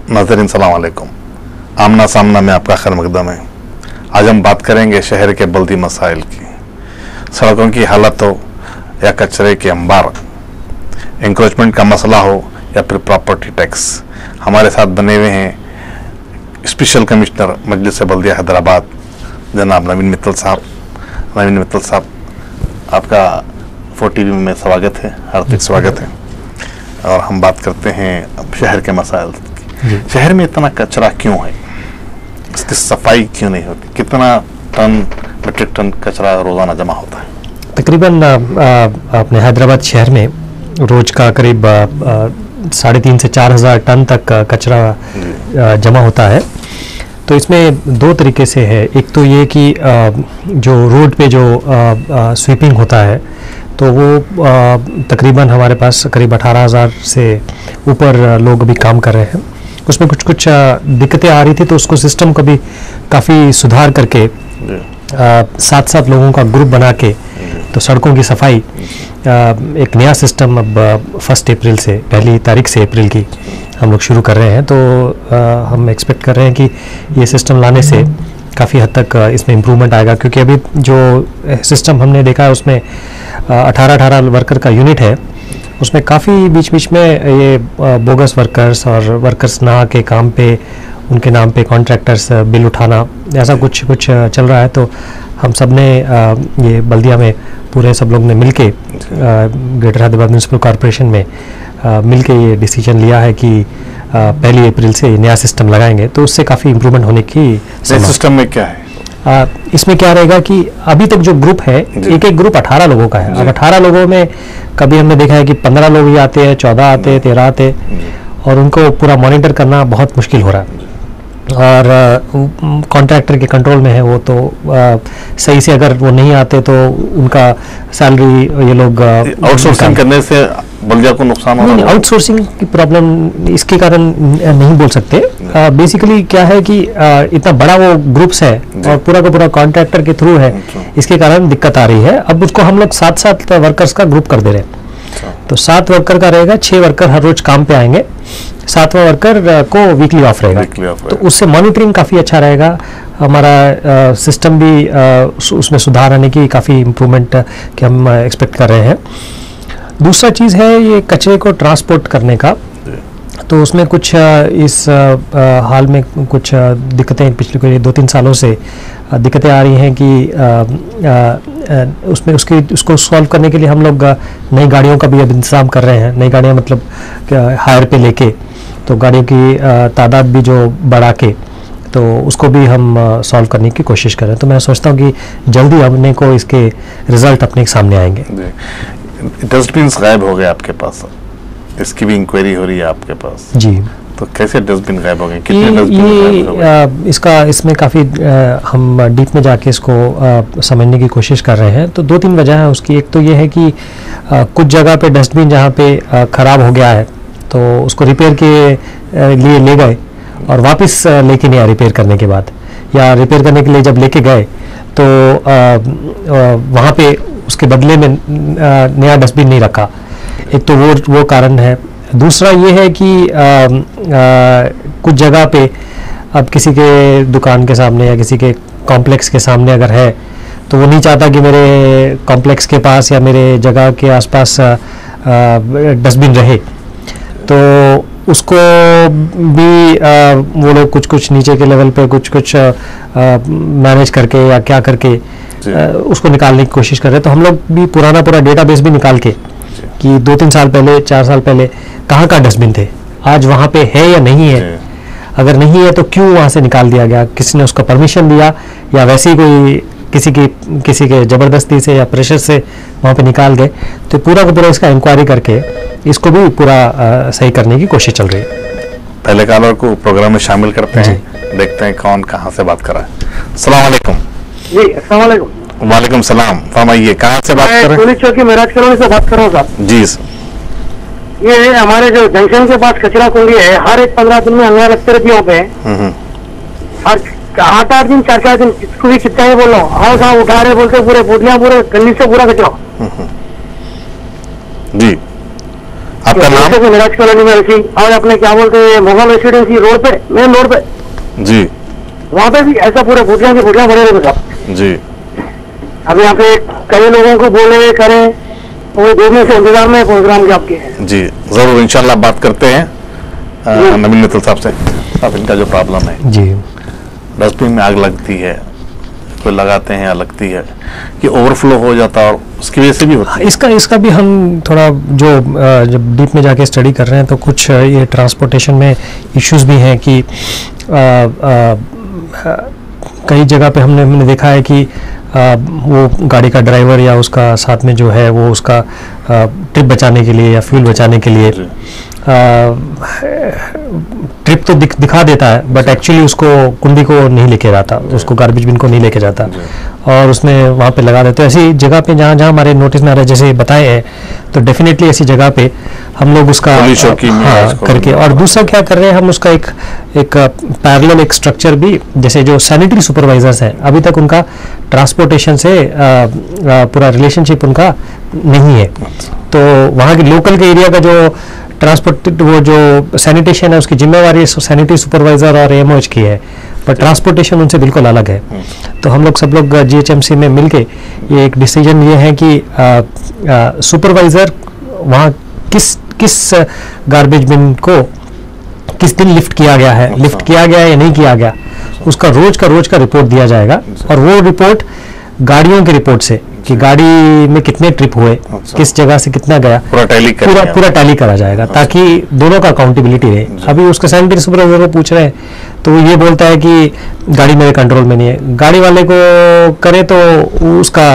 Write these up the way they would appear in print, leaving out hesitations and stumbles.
नाज़रीन सलाम अलैकुम। आमना सामना में आपका खैर मकदम है। आज हम बात करेंगे शहर के बल्दी मसाइल की, सड़कों की हालत हो या कचरे के अंबार, इंक्रोचमेंट का मसला हो या फिर प्रॉपर्टी टैक्स। हमारे साथ बने हुए हैं स्पेशल कमिश्नर मजलिस बल्दिया हैदराबाद जनाब नवीन मित्तल साहब। नवीन मित्तल साहब, आपका 4TV में स्वागत है, हार्दिक स्वागत है। और हम बात करते हैं अब शहर के मसाइल की। शहर में इतना कचरा क्यों है, इसकी सफाई क्यों नहीं होती? कितना टन मीट्रिक टन कचरा रोजाना जमा होता है? तकरीबन अपने हैदराबाद शहर में रोज का करीब 3,500 से 4,000 टन तक कचरा जमा होता है। तो इसमें दो तरीके से है। एक तो ये कि जो रोड पे जो स्वीपिंग होता है तो वो तकरीबन हमारे पास करीब 18,000 से ऊपर लोग अभी काम कर रहे हैं। उसमें कुछ दिक्कतें आ रही थी, तो उसको सिस्टम को भी काफ़ी सुधार करके 7 लोगों का ग्रुप बना के तो सड़कों की सफाई एक नया सिस्टम अब 1 अप्रैल से, 1 तारीख से अप्रैल की हम लोग शुरू कर रहे हैं। तो हम एक्सपेक्ट कर रहे हैं कि ये सिस्टम लाने से काफ़ी हद तक इसमें इम्प्रूवमेंट आएगा, क्योंकि अभी जो सिस्टम हमने देखा है उसमें 18 वर्कर का यूनिट है। उसमें काफ़ी बीच में ये बोगस वर्कर्स और वर्कर्स ना के काम पे उनके नाम पे कॉन्ट्रैक्टर्स बिल उठाना, ऐसा कुछ चल रहा है। तो हम सब ने ये बल्दिया में पूरे सब लोग ने मिलके ग्रेटर हैदराबाद म्यूनिसिपल कॉरपोरेशन में मिलके ये डिसीजन लिया है कि 1 अप्रैल से नया सिस्टम लगाएंगे, तो उससे काफ़ी इम्प्रूवमेंट होने की। सिस्टम में क्या है? इसमें क्या रहेगा कि अभी तक जो ग्रुप है, एक ग्रुप 18 लोगों का है। अब 18 लोगों में कभी हमने देखा है कि 15 लोग ही आते हैं, 14 आते हैं, 13 आते, और उनको पूरा मॉनिटर करना बहुत मुश्किल हो रहा है। और कॉन्ट्रैक्टर के कंट्रोल में है वो, तो सही से अगर वो नहीं आते तो उनका सैलरी ये लोग आउटसोर्सिंग करने से बल्दिया को नुकसान हो रहा है। आउटसोर्सिंग की प्रॉब्लम इसके कारण नहीं बोल सकते। बेसिकली क्या है कि इतना बड़ा वो ग्रुप्स है और पूरा का पूरा कॉन्ट्रैक्टर के थ्रू है, इसके कारण दिक्कत आ रही है। अब उसको हम लोग 7 वर्कर्स का ग्रुप कर दे रहे हैं। तो 7 वर्कर का रहेगा, 6 वर्कर हर रोज काम पे आएंगे, 7वां वर्कर को वीकली ऑफ रहेगा। तो उससे मॉनिटरिंग काफ़ी अच्छा रहेगा। हमारा सिस्टम भी उसमें सुधार आने की काफ़ी इम्प्रूवमेंट कि हम एक्सपेक्ट कर रहे हैं। दूसरा चीज़ है ये कचरे को ट्रांसपोर्ट करने का। तो उसमें कुछ इस हाल में कुछ दिक्कतें पिछले 2-3 सालों से दिक्कतें आ रही हैं कि उसमें उसको सॉल्व करने के लिए हम लोग नई गाड़ियों का भी अब इंतज़ाम कर रहे हैं। नई गाड़ियाँ मतलब हायर पे लेके, तो गाड़ियों की तादाद भी जो बढ़ा के, तो उसको भी हम सॉल्व करने की कोशिश कर रहे हैं। तो मैं सोचता हूँ कि जल्दी अपने को इसके रिजल्ट अपने सामने आएंगे। डस्टबिन गायब हो गए आपके पास, इसकी भी इंक्वायरी हो रही है आपके पास जी। तो कैसे डस्टबिन गायब हो गए, कितने डस्टबिन? इसमें काफ़ी हम डीप में जाके इसको समझने की कोशिश कर रहे हैं। तो 2-3 वजह है उसकी। एक तो ये है कि कुछ जगह पे डस्टबिन जहाँ पे ख़राब हो गया है तो उसको रिपेयर के लिए ले गए और वापस लेके नहीं आए रिपेयर करने के बाद, या रिपेयर करने के लिए जब लेके गए तो वहाँ पे उसके बदले में नया डस्टबिन नहीं रखा। एक तो वो कारण है। दूसरा ये है कि कुछ जगह पे अब किसी के दुकान के सामने या किसी के कॉम्प्लेक्स के सामने अगर है तो वो नहीं चाहता कि मेरे कॉम्प्लेक्स के पास या मेरे जगह के आसपास डस्टबिन रहे, तो उसको भी वो लोग कुछ नीचे के लेवल पे कुछ मैनेज करके या क्या करके उसको निकालने की कोशिश कर रहे हैं। तो हम लोग भी पूरा डेटाबेस भी निकाल के कि 2-3 साल पहले, 4 साल पहले कहाँ डस्टबिन थे, आज वहाँ पे है या नहीं है, अगर नहीं है तो क्यों वहाँ से निकाल दिया गया, किसी ने उसका परमिशन दिया या वैसे ही कोई किसी के ज़बरदस्ती से या प्रेशर से वहाँ पे निकाल गए। तो पूरा का पूरा इसका इंक्वायरी करके इसको भी पूरा सही करने की कोशिश चल रही है। पहले कॉलर को प्रोग्राम में शामिल करते हैं, देखते हैं कौन कहाँ से बात कर रहा है। अस्सलाम वालेकुम। जी अस्सलाम वालेकुम। वालेकुम सलाम। फरमाइए, कहाँ से बात कर रहे हैं? पुलिस चौकी महाराज कॉलोनी से बात कर रहा हूँ साहब। जी। ये हमारे जो जंक्शन के पास कचरा कुंडी है, हर एक 15 दिन में अंगार लगते रहती है वहाँ पे। हर 8 दिन 4 दिन इसको भी कितना ही बोलो, आओ साहब उठा रहे बोलते पूरे बोतलियाँ पूरे गली से पूरा कचरा। जी, आपका नाम? मिराज कॉलोनी में ऐसी, और अपने क्या बोलते हैं मोगल रेसिडेंसी रोड पे, मेन रोड पे जी वहाँ पे भी ऐसा पूरे फुटिया की फुटिया भरे रहते साहब। जी अब यहाँ पे कई लोगों को बोले करें, वो देखने से इंतजार में प्रोग्राम के आपके। जी जरूर इंशाल्लाह बात करते हैं नवीन मित्तल साहब से। अब इनका जो प्रॉब्लम है जी, डस्टबिन में आग लगती है, कोई लगाते हैं या लगती है कि ओवरफ्लो हो जाता है और उसकी वजह से भी होती है। इसका भी हम थोड़ा जो जब डीप में जाके स्टडी कर रहे हैं तो कुछ ये ट्रांसपोर्टेशन में इश्यूज भी हैं कि कई जगह पे हमने देखा है कि वो गाड़ी का ड्राइवर या उसका साथ में जो है वो उसका ट्रिप बचाने के लिए या फ्यूल बचाने के लिए ट्रिप तो दिखा देता है, बट एक्चुअली उसको कुंडी को नहीं लेके जाता, उसको गार्बेज बिन को नहीं लेके जाता और उसमें वहाँ पे लगा देते। ऐसी जगह पे जहाँ जहाँ हमारे नोटिस में आ रहा है जैसे बताए हैं, तो डेफिनेटली ऐसी जगह पे हम लोग उसका करके, और दूसरा क्या कर रहे हैं हम उसका एक पैरेलल एक स्ट्रक्चर भी, जैसे जो सैनिटरी सुपरवाइजर्स हैं अभी तक उनका ट्रांसपोर्टेशन से पूरा रिलेशनशिप उनका नहीं है, तो वहाँ के लोकल के एरिया का जो ट्रांसपोर्ट वो जो सैनिटेशन है उसकी जिम्मेवारी सैनिटरी सुपरवाइजर और एएमओएच की है, पर ट्रांसपोर्टेशन उनसे बिल्कुल अलग है। तो हम लोग सब लोग जीएचएमसी में मिलके ये एक डिसीजन ये है कि सुपरवाइजर वहाँ किस गार्बेज बिन को किस दिन लिफ्ट किया गया है, लिफ्ट किया गया है या नहीं किया गया, उसका रोज का रिपोर्ट दिया जाएगा, और वो रिपोर्ट गाड़ियों की रिपोर्ट से कि गाड़ी में कितने ट्रिप हुए, किस जगह से कितना गया, पूरा टैली करा जाएगा, ताकि दोनों का अकाउंटेबिलिटी रहे। अभी उसके सैनिटरी सुपरवाइजर को पूछ रहे हैं तो वो ये बोलता है कि गाड़ी मेरे कंट्रोल में नहीं है, गाड़ी वाले को करे तो उसका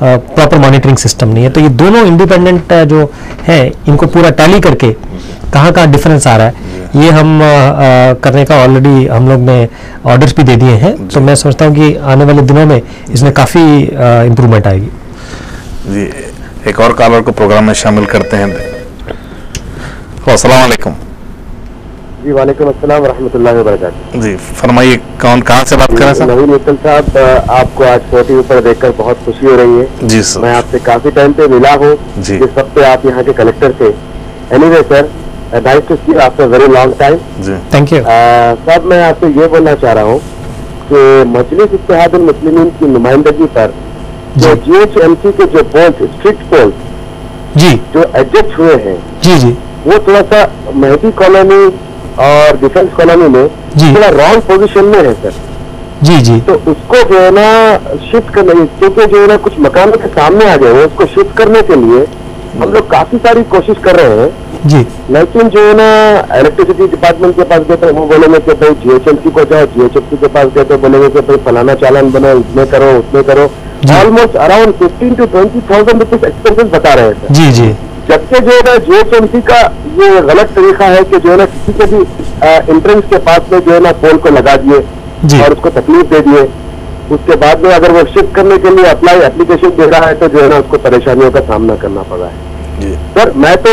प्रॉपर मॉनिटरिंग सिस्टम नहीं है। तो ये दोनों इंडिपेंडेंट जो है इनको पूरा टैली करके कहाँ डिफरेंस आ रहा है ये हम करने का ऑलरेडी हम लोग ने ऑर्डर्स भी दे दिए हैं, तो मैं समझता हूँ कि आने वाले दिनों में इसमें काफ़ी इम्प्रूवमेंट आएगी। जी एक और कॉलर को प्रोग्राम में शामिल करते हैं। अस्सलाम वालेकुम। जी वालेकुम अस्सलाम रहमतुल्लाहि व बरकातहू। जी फरमाइए, कौन कहाँ से बात कर रहे हैं सर? नवीन मित्तल साहब, आपको आज फोटो ऊपर देखकर बहुत खुशी हो रही है। जी सर। मैं आपसे काफी टाइम पे मिला हूँ, जी। जिस वक्त पे आप यहाँ के कलेक्टर थे। Anyway sir, nice to see after very long time. जी थैंक यू। साहब मैं आपसे ये बोलना चाह रहा हूँ कि मजलिस इत्तेहादुल मुस्लिमीन की नुमाइंदगी पर जो जीएचएमसी के जो पोल्स, स्ट्रिक्ट पोल्स जी जो एडजस्ट हुए हैं, जी जी वो थोड़ा सा मेहदी कॉलोनी और डिफेंस कॉलोनी में जी। थोड़ा रॉन्ग पोजीशन में है सर। जी जी तो उसको जो है ना शिफ्ट करने, क्योंकि जो है ना कुछ मकानों के सामने आ गए हैं, उसको शिफ्ट करने के लिए हम लोग काफी सारी कोशिश कर रहे हैं, जी लेकिन जो है ना इलेक्ट्रिसिटी डिपार्टमेंट के पास गए तो वो बोलेंगे कि भाई जीएचएमसी को जाओ, जीएचएमसी के पास गए तो बोलेंगे कि भाई फलाना चालान बनो, इसमें करो उसमें करो। Almost around 15,000 to 20,000 rupees expenses बता रहे हैं सर। जी जी जबकि जो है ना जीएचएमसी का ये गलत तरीका है कि जो है ना किसी के भी एंट्रेंस के पास में जो है ना पोल को लगा दिए और उसको तकलीफ दे दिए, उसके बाद में अगर वो शिफ्ट करने के लिए एप्लीकेशन दे रहा है तो जो है ना उसको परेशानियों का सामना करना पड़ रहा है। सर मैं तो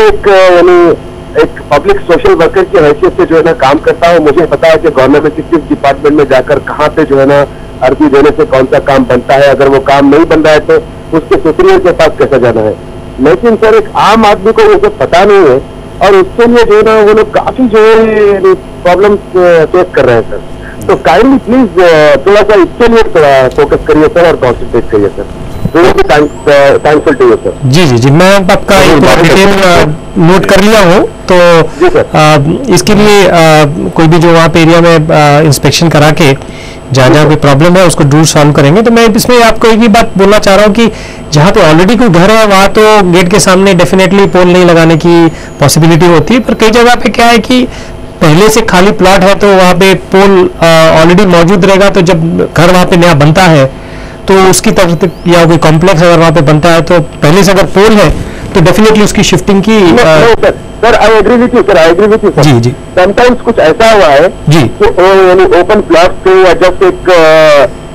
एक पब्लिक सोशल वर्कर की हैसियत से जो है ना काम करता हूँ। मुझे पता है कि गवर्नमेंट के किस डिपार्टमेंट में जाकर कहाँ पे जो है ना अर्जी देने से कौन सा काम बनता है, अगर वो काम नहीं बन रहा है तो उसके सुपीरियर के पास कैसे जाना है। लेकिन सर एक आम आदमी को ये सब पता नहीं है और उसके लिए जो है ना वो लोग काफी जो है प्रॉब्लम फेस कर रहे हैं सर। तो काइंडली प्लीज थोड़ा सा इसके लिए थोड़ा फोकस करिए सर और कॉन्सेंट्रेट करिए sir. Thankful to you sir. जी जी जी मैं आपका डिटेल नोट कर लिया हूँ, तो इसके लिए कोई भी जो वहाँ पे एरिया में इंस्पेक्शन करा के जहाँ जहाँ कोई प्रॉब्लम है उसको जरूर सॉल्व करेंगे। तो मैं इसमें आपको एक ही बात बोलना चाह रहा हूँ कि जहाँ पे ऑलरेडी कोई घर है वहाँ तो गेट के सामने डेफिनेटली पोल नहीं लगाने की पॉसिबिलिटी होती है, पर कई जगह पे क्या है कि पहले से खाली प्लॉट है तो वहाँ पे पोल ऑलरेडी मौजूद रहेगा, तो जब घर वहाँ पे नया बनता है तो उसकी तरफ या कोई कॉम्प्लेक्स अगर वहाँ पे बनता है तो पहले से अगर पोल है तो डेफिनेटली उसकी शिफ्टिंग की sir I agree with you sir, I agree with you sir. जी जी समटाइम्स कुछ ऐसा हुआ है जी यानी ओपन प्लॉट पे या जस्ट एक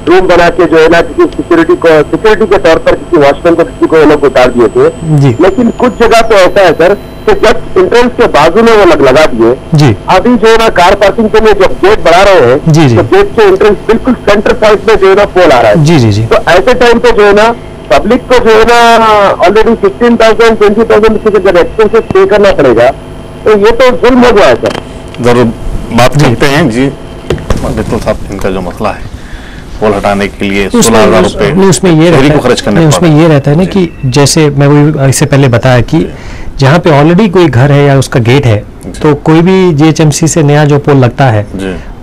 रूम बना के जो है ना किसी सिक्योरिटी के तौर पर किसी वॉचमैन को किसी को लोग उतार दिए थे जी। लेकिन कुछ जगह पे ऐसा है सर कि जस्ट एंट्रेंस के बाजू में वो लगा दिए। जी अभी जो है ना कार पार्किंग के लिए जब गेट बढ़ा रहे हैं जी जी तो गेट के एंट्रेंस बिल्कुल सेंटर पॉइंट में जो है ना पोल आ रहा है। जी जी जी तो ऐसे टाइम पे जो है ना पब्लिक को जो है ना ऑलरेडी 15,000 20,000 रुपये जब एक्सपेंसेस पे करना पड़ेगा तो ये तो जुल्म हो गया है सर। जरूर बात करते हैं जी बिल्कुल साहब, इनका जो मसला है पोल हटाने के लिए 16,000 रुपए उसमें ये रहता को खर्च करने है, उसमें ये रहता है ना कि जैसे मैं वो इससे पहले बताया कि जहाँ पे ऑलरेडी कोई घर है या उसका गेट है तो कोई भी जीएचएमसी से नया जो पोल लगता है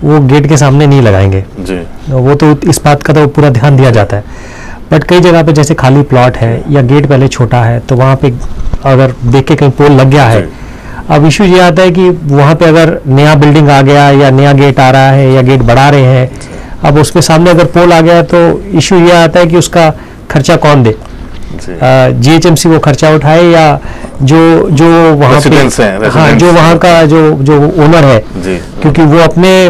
वो गेट के सामने नहीं लगाएंगे जी। वो तो इस बात का तो पूरा ध्यान दिया जाता है। बट कई जगह पे जैसे खाली प्लॉट है या गेट पहले छोटा है तो वहाँ पे अगर देख के कहीं पोल लग गया है, अब इशू ये आता है कि वहाँ पे अगर नया बिल्डिंग आ गया या नया गेट आ रहा है या गेट बढ़ा रहे हैं, अब उसके सामने अगर पोल आ गया तो इशू ये आता है कि उसका खर्चा कौन दे, जीएचएमसी वो खर्चा उठाए या जो वहाँ पे हाँ जो वहाँ का जो ओनर है, क्योंकि वो अपने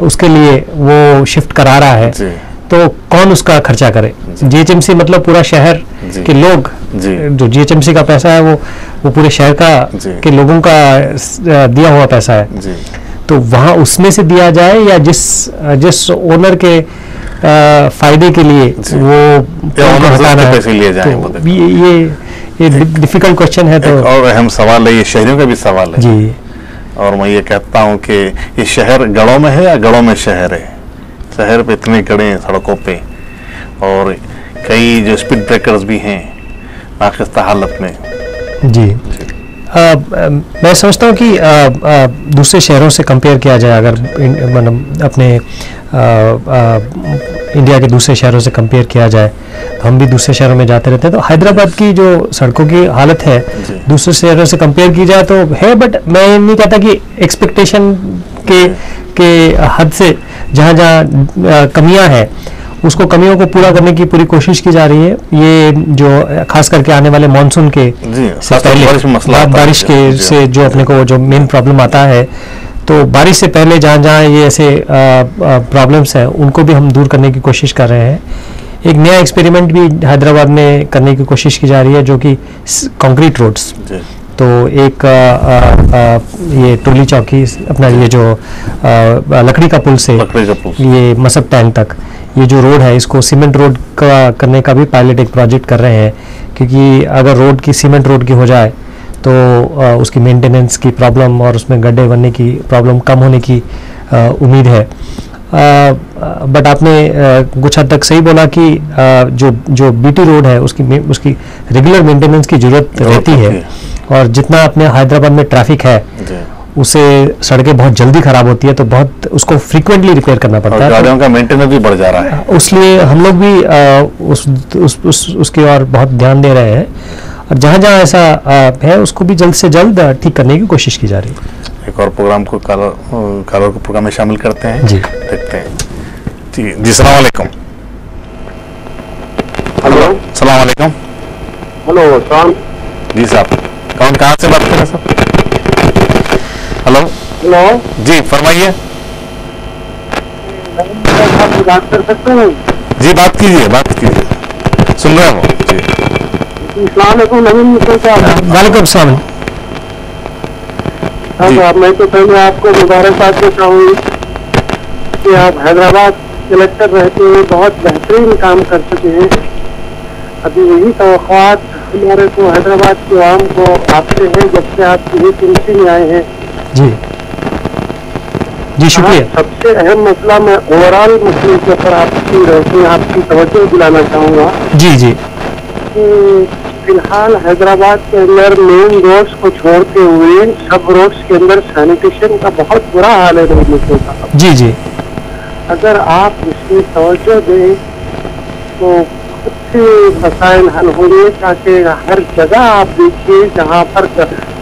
उसके लिए वो शिफ्ट करा रहा है तो कौन उसका खर्चा करे। जीएचएमसी मतलब पूरा शहर के लोग, जो जीएचएमसी का पैसा है वो पूरे शहर का के लोगों का दिया हुआ पैसा है, तो वहाँ उसमें से दिया जाए या जिस ओनर के फायदे के लिए वो हटाना है, पैसे लिए जाए, तो ये डिफिकल्ट क्वेश्चन है। तो और अहम सवाल है, ये शहरियों का भी सवाल है जी। और मैं ये कहता हूँ कि ये शहर गढ़ों में है या गढ़ों में शहर है? शहर पे इतने गड्ढे हैं सड़कों पे और कई जो स्पीड ब्रेकर्स भी हैं नाखिस्ता हालत में जी। मैं समझता हूँ कि दूसरे शहरों से कंपेयर किया जाए, अगर मतलब अपने इंडिया के दूसरे शहरों से कंपेयर किया जाए, तो हम भी दूसरे शहरों में जाते रहते हैं, तो हैदराबाद की जो सड़कों की हालत है दूसरे शहरों से कंपेयर की जाए तो है, बट मैं नहीं कहता कि एक्सपेक्टेशन के हद से जहाँ कमियां हैं उसको कमियों को पूरा करने की पूरी कोशिश की जा रही है। ये जो खास करके आने वाले मानसून के से पहले बारिश के से जो अपने को जो मेन प्रॉब्लम आता है, तो बारिश से पहले जहाँ ये ऐसे प्रॉब्लम्स हैं उनको भी हम दूर करने की कोशिश कर रहे हैं। एक नया एक्सपेरिमेंट भी हैदराबाद में करने की कोशिश की जा रही है जो कि कंक्रीट रोड्स, तो एक ये टोली चौकी अपना ये जो लकड़ी का पुल से ये मसब टैंक तक ये जो रोड है इसको सीमेंट रोड का करने का भी पायलट एक प्रोजेक्ट कर रहे हैं, क्योंकि अगर रोड की सीमेंट रोड की हो जाए तो उसकी मेंटेनेंस की प्रॉब्लम और उसमें गड्ढे बनने की प्रॉब्लम कम होने की उम्मीद है। बट आपने कुछ हद तक सही बोला कि जो बीटी रोड है उसकी रेगुलर मेंटेनेंस की जरूरत रहती है, और जितना अपने हैदराबाद में ट्रैफिक है उसे सड़कें बहुत जल्दी खराब होती है तो बहुत उसको फ्रीक्वेंटली रिपेयर करना पड़ता है, गाड़ियों का मेंटेनेंस भी बढ़ जा रहा है, इसलिए हम लोग भी उसकी ओर बहुत ध्यान दे रहे हैं, और जहाँ ऐसा है उसको भी जल्द से जल्द ठीक करने की कोशिश की जा रही है। एक और प्रोग्राम को कालर को प्रोग्राम में शामिल करते हैं जी, देखते हैं जी। सलाम वालेकुम। हेलो सलाम वालेकुम। हेलो सलाम जी साहब, कहाँ से बात कर रहे हैं साहब? हेलो हेलो जी फरमाइए। बात कर सकते हैं जी, बात कीजिए सुन रहे हो जी। वालेकुम सलाम। हाँ, मैं तो पहले आपको मुबारकबाद देता हूँ कि आप हैदराबाद कलेक्टर रहते हुए बहुत बेहतरीन काम कर चुके हैं। अभी यही तवक्कुआत हमारे को हैदराबाद के आवाम को आपसे है जब से आप जीएचएमसी में आए हैं। जी शुक्रिया। सबसे अहम मसला मैं ओवरऑल मसले के ऊपर आपकी तवज्जो दिलाना चाहूँगा जी। फिलहाल हैदराबाद के अंदर मेन रोड्स को छोड़ते हुए सब रोड्स के अंदर सैनिटेशन का बहुत बुरा हाल है रोड का। जी। अगर आप इसमें तवज्जो दें तो बहुत से मसाइल हल होंगे, ताकि हर जगह आप देखिए जहाँ पर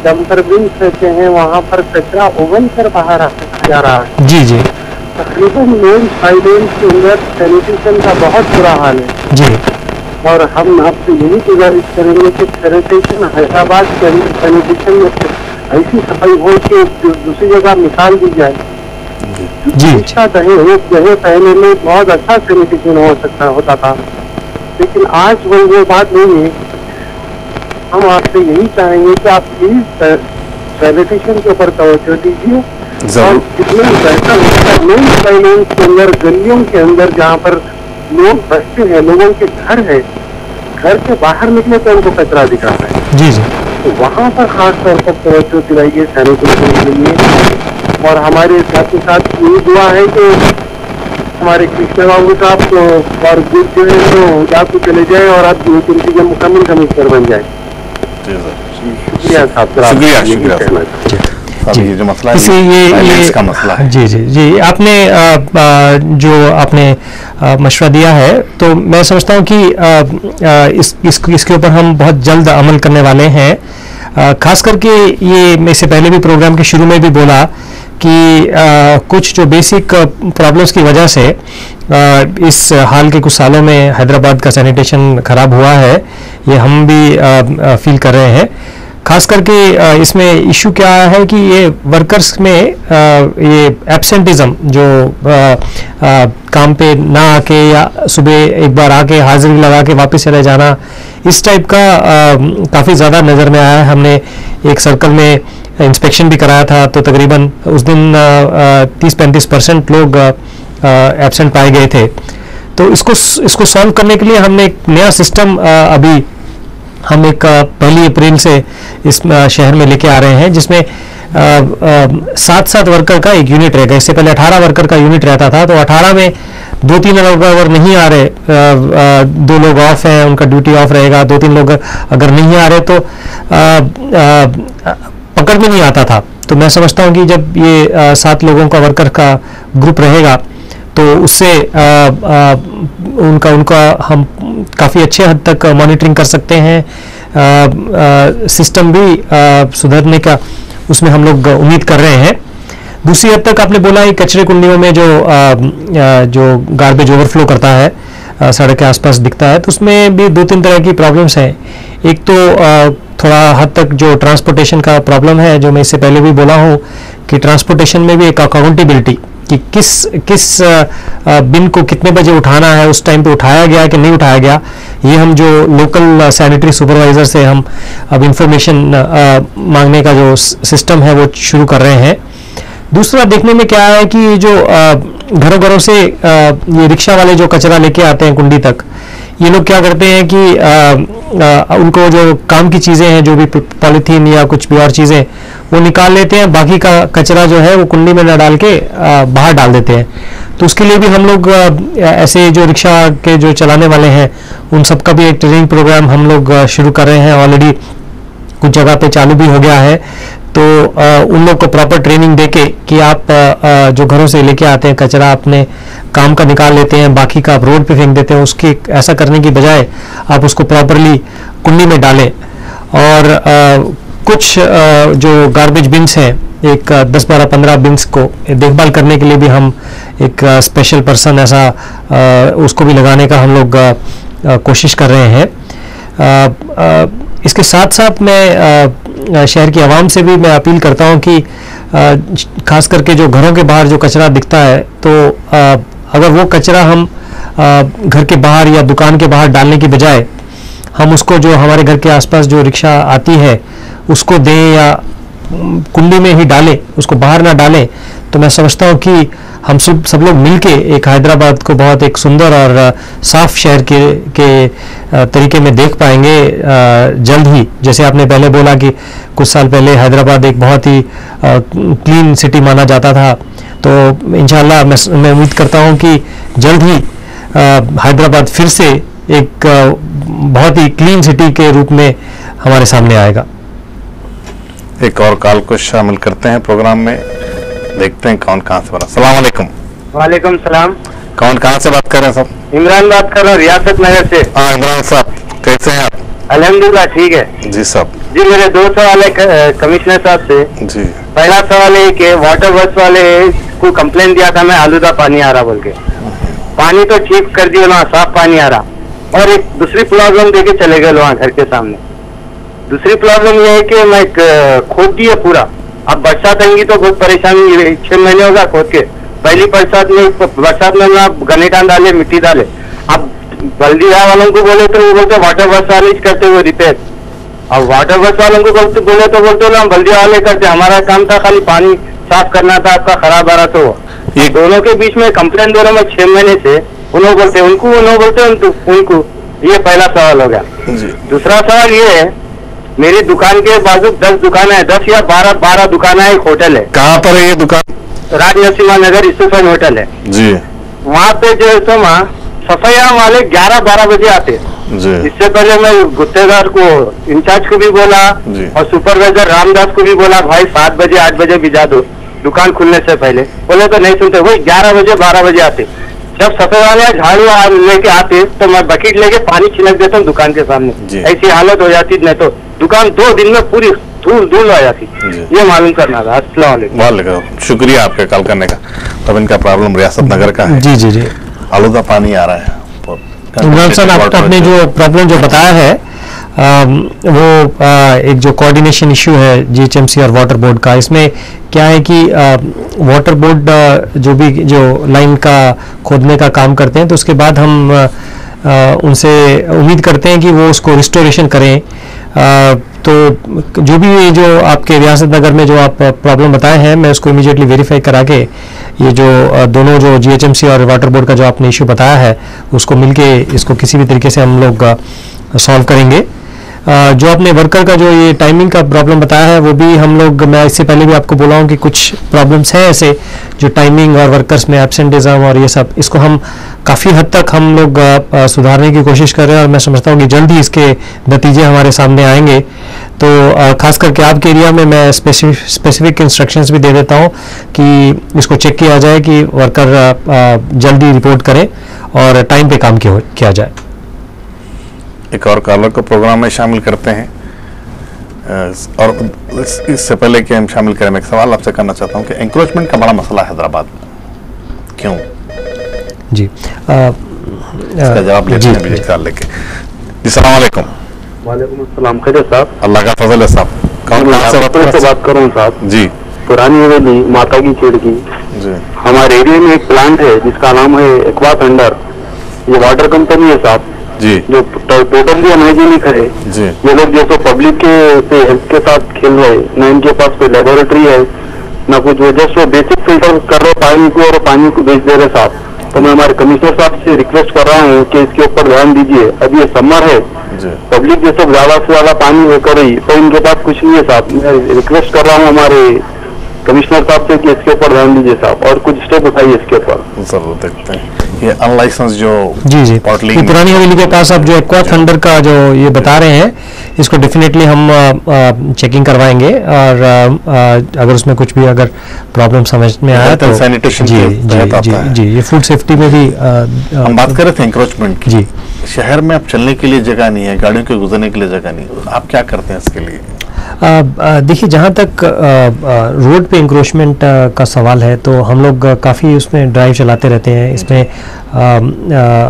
डंपर बिन्स रहते हैं वहाँ पर कचरा उगल कर बाहर जा रहा है। जी। तकरीबन मेन साइलेंस के अंदर सैनिटेशन का बहुत बुरा हाल है जी। और हम आपसे यही गुजारिश करेंगे कि सैनिटेशन हैदराबाद के अंदर सैनिटेशन में ऐसी सफाई हो कि दूसरी जगह मिसाल दी जाए जी। अच्छा जगह पहले में बहुत अच्छा सैनिटेशन होता था, लेकिन आज वो बात नहीं है। हम आपसे यही चाहेंगे कि आप प्लीज सैनिटेशन के ऊपर तवज्जो दीजिए और जितना बेहतर होता है मेन साइलेंस के अंदर गलियों के अंदर जहाँ पर लोग बसते हैं, लोगों के घर है, घर के बाहर निकले तो उनको कचरा दिख रहा है। जी जी। तो वहाँ पर खास तौर पर तवज्जो दिलाइए सैनिकों के लिए। और हमारे साथ ही साथ यही दुआ है कि हमारे कृष्ण बाबू साहब तो और जो है तो आपको चले जाए और आप यूनिवर्सिटी के मुकम्मल कमिश्नर बन जाए। शुक्रिया साहब, शुक्रिया। ये जो मसला है ये का मसला है। जी जी जी, आपने जो आपने मशवरा दिया है तो मैं समझता हूँ कि इसके ऊपर हम बहुत जल्द अमल करने वाले हैं। खास करके ये मैं इससे पहले भी प्रोग्राम के शुरू में भी बोला कि कुछ जो बेसिक प्रॉब्लम्स की वजह से इस हाल के कुछ सालों में हैदराबाद का सैनिटेशन खराब हुआ है, ये हम भी फील कर रहे हैं। खास करके इसमें इशू क्या है कि ये वर्कर्स में ये एब्सेंटिज्म जो काम पे ना आके या सुबह एक बार आके हाजिरी लगा के वापस चले जाना, इस टाइप का काफ़ी ज़्यादा नज़र में आया है। हमने एक सर्कल में इंस्पेक्शन भी कराया था तो तकरीबन उस दिन 30-35% लोग एब्सेंट पाए गए थे। तो इसको सॉल्व करने के लिए हमने एक नया सिस्टम अभी हम एक 1 अप्रैल से इस शहर में लेके आ रहे हैं, जिसमें 7 वर्कर का एक यूनिट रहेगा। इससे पहले 18 वर्कर का यूनिट रहता था, तो 18 में 2-3 लोग अगर नहीं आ रहे, 2 लोग ऑफ हैं, उनका ड्यूटी ऑफ रहेगा, 2-3 लोग अगर नहीं आ रहे तो पकड़ में नहीं आता था। तो मैं समझता हूँ कि जब ये 7 लोगों का वर्कर का ग्रुप रहेगा तो उससे उनका हम काफ़ी अच्छे हद तक मॉनिटरिंग कर सकते हैं। सिस्टम भी सुधरने का उसमें हम लोग उम्मीद कर रहे हैं। दूसरी हद तक आपने बोला है कचरे कुंडियों में जो गार्बेज ओवरफ्लो करता है सड़क के आसपास दिखता है, तो उसमें भी 2-3 तरह की प्रॉब्लम्स हैं। एक तो थोड़ा हद तक जो ट्रांसपोर्टेशन का प्रॉब्लम है, जो मैं इससे पहले भी बोला हूँ कि ट्रांसपोर्टेशन में भी एक अकाउंटेबिलिटी कि किस बिन को कितने बजे उठाना है, उस टाइम पे उठाया गया कि नहीं उठाया गया, ये हम जो लोकल सैनिटरी सुपरवाइज़र से हम अब इंफॉर्मेशन मांगने का जो सिस्टम है वो शुरू कर रहे हैं। दूसरा देखने में क्या है कि जो घरों घरों से ये रिक्शा वाले जो कचरा लेके आते हैं कुंडी तक, ये लोग क्या करते हैं कि उनको जो काम की चीज़ें हैं, जो भी पॉलीथीन या कुछ भी और चीज़ें, वो निकाल लेते हैं, बाकी का कचरा जो है वो कुंडी में न डाल के बाहर डाल देते हैं। तो उसके लिए भी हम लोग ऐसे जो रिक्शा के जो चलाने वाले हैं उन सब का भी एक ट्रेनिंग प्रोग्राम हम लोग शुरू कर रहे हैं। ऑलरेडी कुछ जगह पे चालू भी हो गया है। तो उन लोग को प्रॉपर ट्रेनिंग देके कि आप जो घरों से लेके आते हैं कचरा अपने काम का निकाल लेते हैं, बाकी का आप रोड पे फेंक देते हैं, उसके ऐसा करने की बजाय आप उसको प्रॉपरली कुंडी में डालें। और कुछ जो गार्बेज बिन्स हैं, एक 10-12-15 बिन्स को देखभाल करने के लिए भी हम एक स्पेशल पर्सन ऐसा उसको भी लगाने का हम लोग कोशिश कर रहे हैं। इसके साथ साथ मैं शहर की आवाम से भी मैं अपील करता हूं कि खास करके जो घरों के बाहर जो कचरा दिखता है, तो अगर वो कचरा हम घर के बाहर या दुकान के बाहर डालने की बजाय हम उसको जो हमारे घर के आसपास जो रिक्शा आती है उसको दें या कुंडी में ही डालें, उसको बाहर ना डालें, तो मैं समझता हूँ कि हम सब लोग मिलके एक हैदराबाद को बहुत एक सुंदर और साफ शहर के तरीके में देख पाएंगे जल्द ही। जैसे आपने पहले बोला कि कुछ साल पहले हैदराबाद एक बहुत ही क्लीन सिटी माना जाता था, तो इंशाल्लाह मैं उम्मीद करता हूँ कि जल्द ही हैदराबाद फिर से एक बहुत ही क्लीन सिटी के रूप में हमारे सामने आएगा। एक और कॉल को शामिल करते हैं प्रोग्राम में, देखते हैं कौन कहाँ से बोला। अस्सलाम वालेकुम। वालेकुम सलाम। कौन कहाँ से बात कर रहे हैं साहब? इमरान बात कर रहा हूँ रियासत नगर से। हाँ इमरान साहब, कैसे हैं आप? अल्हम्दुलिल्लाह ठीक है जी साहब। जी, मेरे 2 सवाल है कमिश्नर साहब से। जी। पहला सवाल है कि वाटर वर्क्स वाले को कंप्लेन दिया था मैं, आलूदा पानी आ रहा बोल के, पानी तो ठीक कर दिया, वहाँ साफ पानी आ रहा, और एक दूसरी प्रॉब्लम देके चले गए वहाँ घर के सामने। दूसरी प्रॉब्लम ये है कि मैं खोद दिया पूरा, अब बरसात आएंगी तो बहुत परेशानी, 6 महीने होगा खोद के। पहली बरसात में ना गनेटान डाले, मिट्टी डाले, अब बल्दिया वालों को बोले तो वो बोलते वाटर वर्क्स वाले करते हुए रिपेयर, अब वाटर वर्क्स वालों को बोले तो ना बल्दिया वाले करते, हमारा काम था खाली पानी साफ करना था, आपका खराब आ रहा तो ये दोनों के बीच में कंप्लेन दे रहा हूँ मैं 6 महीने से। उन्होंने बोलते उनको ये पहला सवाल हो गया। जी। दूसरा सवाल ये है, मेरी दुकान के बाजू 10 दुकानें हैं, 10 या 12 दुकानें, एक होटल है। कहाँ पर है ये दुकान? राजनरसिम्हा नगर स्टीफन होटल है जी। वहाँ पे जो है सो सफाई वाले 11-12 बजे आते हैं। जी। इससे पहले मैं गुत्तेदार को, इंचार्ज को भी बोला और सुपरवाइजर रामदास को भी बोला, भाई 7 बजे 8 बजे भिजा दो दुकान खुलने से पहले। बोले तो नहीं सुनते, वही 11 बजे 12 बजे आते। जब सफाई वाले झाड़ू लेके आते तो मैं बकेट लेके पानी छिड़क देता हूँ दुकान के सामने। ऐसी हालत हो जाती, नहीं तो दुकान 2 दिन में पूरी धूल आ जाती। ये मालूम करना था। अस्सलाम वालेकुम। वालेकुम, शुक्रिया आपके कॉल करने का। तब इनका प्रॉब्लम रियासत नगर का है। जी जी जी, आलूदा पानी आ रहा है। इमरान साहब, आपने जो प्रॉब्लम जो बताया है वो एक जो कोऑर्डिनेशन इशू है जीएचएमसी और वाटर बोर्ड का, इसमें क्या है कि वाटर बोर्ड जो लाइन का खोदने का काम करते हैं, तो उसके बाद हम उनसे उम्मीद करते हैं कि वो उसको रिस्टोरेशन करें। तो जो आपके रियासत नगर में जो आप प्रॉब्लम बताए हैं, मैं उसको इमीडिएटली वेरीफाई करा के ये जो दोनों जो जीएचएमसी और वाटर बोर्ड का जो आपने इशू बताया है, उसको मिलके इसको किसी भी तरीके से हम लोग सॉल्व करेंगे। जो आपने वर्कर का जो ये टाइमिंग का प्रॉब्लम बताया है, वो भी हम लोग, मैं इससे पहले भी आपको बोला हूँ कि कुछ प्रॉब्लम्स हैं ऐसे जो टाइमिंग और वर्कर्स में एब्सेंटिज्म और ये सब, इसको हम काफ़ी हद तक हम लोग सुधारने की कोशिश कर रहे हैं और मैं समझता हूँ कि जल्द ही इसके नतीजे हमारे सामने आएंगे। तो खास करके आपके एरिया में मैं स्पेसिफिक इंस्ट्रक्शंस भी दे देता हूँ कि इसको चेक किया जाए कि वर्कर जल्दी रिपोर्ट करें और टाइम पे काम किया जाए। एक और कॉलर को प्रोग्राम में शामिल करते हैं, और इससे पहले कि हम शामिल करें, मैं एक सवाल आपसे करना चाहता हूं कि एंक्रोचमेंट का बड़ा मसला है हैदराबाद में, क्यों? जी, इसका जवाब लेते हैं विजय साहब लेके। जी, सलाम वालेकुम। वालेकुम अस्सलाम। खैर साहब, अल्लाह का फजल है साहब। कौन से बात कर रहा हूँ साहब? जी। पुरानी हवेली, माता की खिड़की। जी। हमारे एरिया में एक प्लांट है जिसका नाम है एक्वा थंडर। ये वाटर कंपनी है साहब जी, जो टोटली अनहाइजीनिक है जी। ये लोग जैसे पब्लिक के हेल्थ के साथ खेल रहे, न इनके पास कोई लेबोरेटरी है ना कुछ, वो जस्ट वो बेसिक फिल्टर कर रहे पानी को और पानी को बेच दे रहे साहब। तो मैं हमारे कमिश्नर साहब से रिक्वेस्ट कर रहा हूँ कि इसके ऊपर ध्यान दीजिए। अभी ये समर है, पब्लिक जैसे ज्यादा से ज्यादा पानी होकर रही, तो इनके पास कुछ नहीं है साहब। मैं रिक्वेस्ट कर रहा हूँ हमारे कमिश्नर साहब से कि इसके ऊपर ध्यान दीजिए साहब और कुछ स्टेप उठाइए इसके ऊपर। जरूर देखते हैं। ये अनलाइसेंस जो जी पुरानी हवेली के पास आप जो एक्वा थंडर का जो ये बता रहे हैं, इसको डेफिनेटली हम चेकिंग करवाएंगे और अगर उसमें कुछ भी अगर प्रॉब्लम समझ में आया तो सैनिटेशन जी, ये फूड सेफ्टी में भी हम बात कर रहे थे एंक्रोचमेंट की। जी, शहर में अब चलने के लिए जगह नहीं है, गाड़ियों के गुजरने के लिए जगह नहीं है, आप क्या करते हैं इसके लिए? देखिए, जहाँ तक रोड पे इंक्रोचमेंट का सवाल है, तो हम लोग काफ़ी उसमें ड्राइव चलाते रहते हैं। इसमें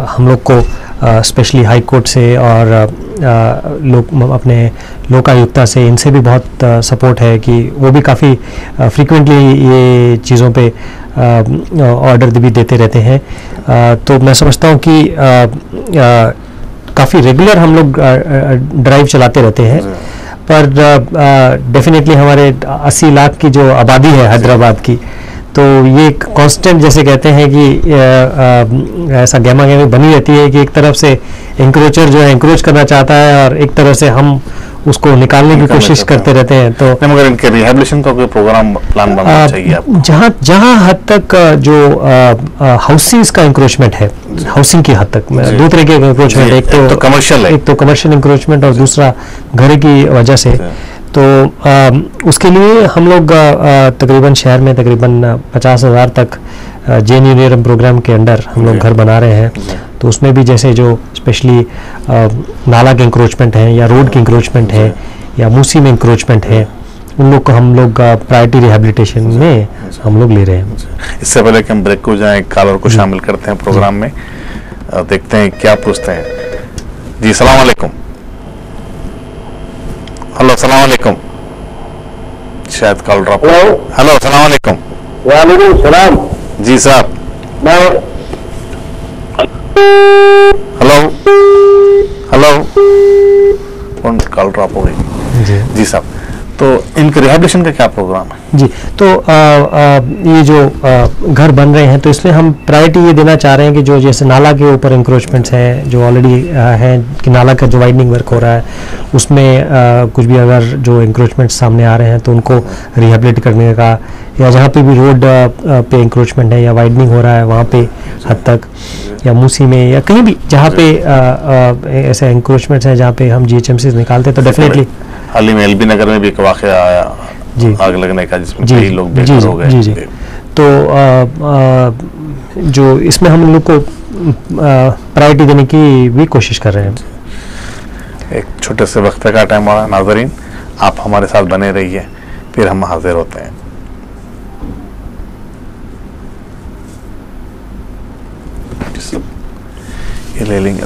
हम लोग को स्पेशली हाई कोर्ट से और लोग अपने लोकायुक्ता से, इनसे भी बहुत सपोर्ट है कि वो भी काफ़ी फ्रीक्वेंटली ये चीज़ों पे ऑर्डर भी देते रहते हैं। तो मैं समझता हूँ कि काफ़ी रेगुलर हम लोग ड्राइव चलाते रहते हैं। पर डेफिनेटली हमारे 80 लाख की जो आबादी है हैदराबाद की, तो ये कांस्टेंट जैसे कहते हैं कि ऐसा गहमा गहमी बनी रहती है कि एक तरफ से इंक्रोचर जो है इंक्रोच करना चाहता है और एक तरफ से हम उसको निकालने की कोशिश करते रहते हैं। तो मगर इनके रिहैबिलिटेशन का कोई प्रोग्राम प्लान बनना चाहिए आपको। जहाँ हद तक जो हाउसिंग्स का इंक्रोचमेंट है, हाउसिंग की हद तक 2 तरह के इंक्रोचमेंट, एक तो कमर्शियल है, एक तो कमर्शियल इंक्रोचमेंट और दूसरा घर की वजह से। तो उसके लिए हम लोग तकरीबन शहर में तकरीबन 50,000 तक जेएनयू प्रोग्राम के अंडर हम लोग घर बना रहे हैं। तो उसमें भी जैसे जो स्पेशली नाला के इंक्रोचमेंट है या रोड की इंक्रोचमेंट है या मूसी में इंक्रोचमेंट है, उन लोग को हम लोग प्रायोरिटी रिहैबिलिटेशन में हम लोग ले रहे हैं। इससे पहले कि हम ब्रेक को जाएं, कॉलर को शामिल करते हैं प्रोग्राम में, देखते हैं क्या पूछते हैं। जी, सलाम वालेकुम। हेलो, सलाम वालेकुम। शायद कॉल ड्रॉप। हेलो, सलाम वालेकुम। वालेकुम सलाम। जी साहब। हेलो हेलो, कॉल ड्रॉप हो गई। जी साहब, तो इनके रिहेबिलिटेशन का क्या प्रोग्राम है? जी, तो ये जो घर बन रहे हैं तो इसमें हम प्रायोरिटी ये देना चाह रहे हैं कि जो जैसे नाला के ऊपर इंक्रोचमेंट्स हैं जो ऑलरेडी हैं कि नाला का जो वाइडनिंग वर्क हो रहा है उसमें कुछ भी अगर जो इंक्रोचमेंट्स सामने आ रहे हैं तो उनको रिहेबिलिट करने का, या जहाँ पे भी रोड पे इंक्रोचमेंट है या वाइडनिंग हो रहा है वहाँ पे हद तक, या मूसी में या कहीं भी जहाँ पे ऐसे इंक्रोचमेंट्स हैं जहाँ पे हम GHMC निकालते हैं तो डेफिनेटली। हाल ही में LB नगर में भी एक वाकया आया जी, आग लगने का जिसमें जी, कई लोग बेघर हो गए। जी जी। तो जो इसमें हम लोग को प्रायोरिटी देने की भी कोशिश कर रहे हैं। एक छोटे से वक्फे का टाइम हो रहा है नाज़रीन, आप हमारे साथ बने रहिए, फिर हम हाजिर होते हैं। ये ले लेंगे।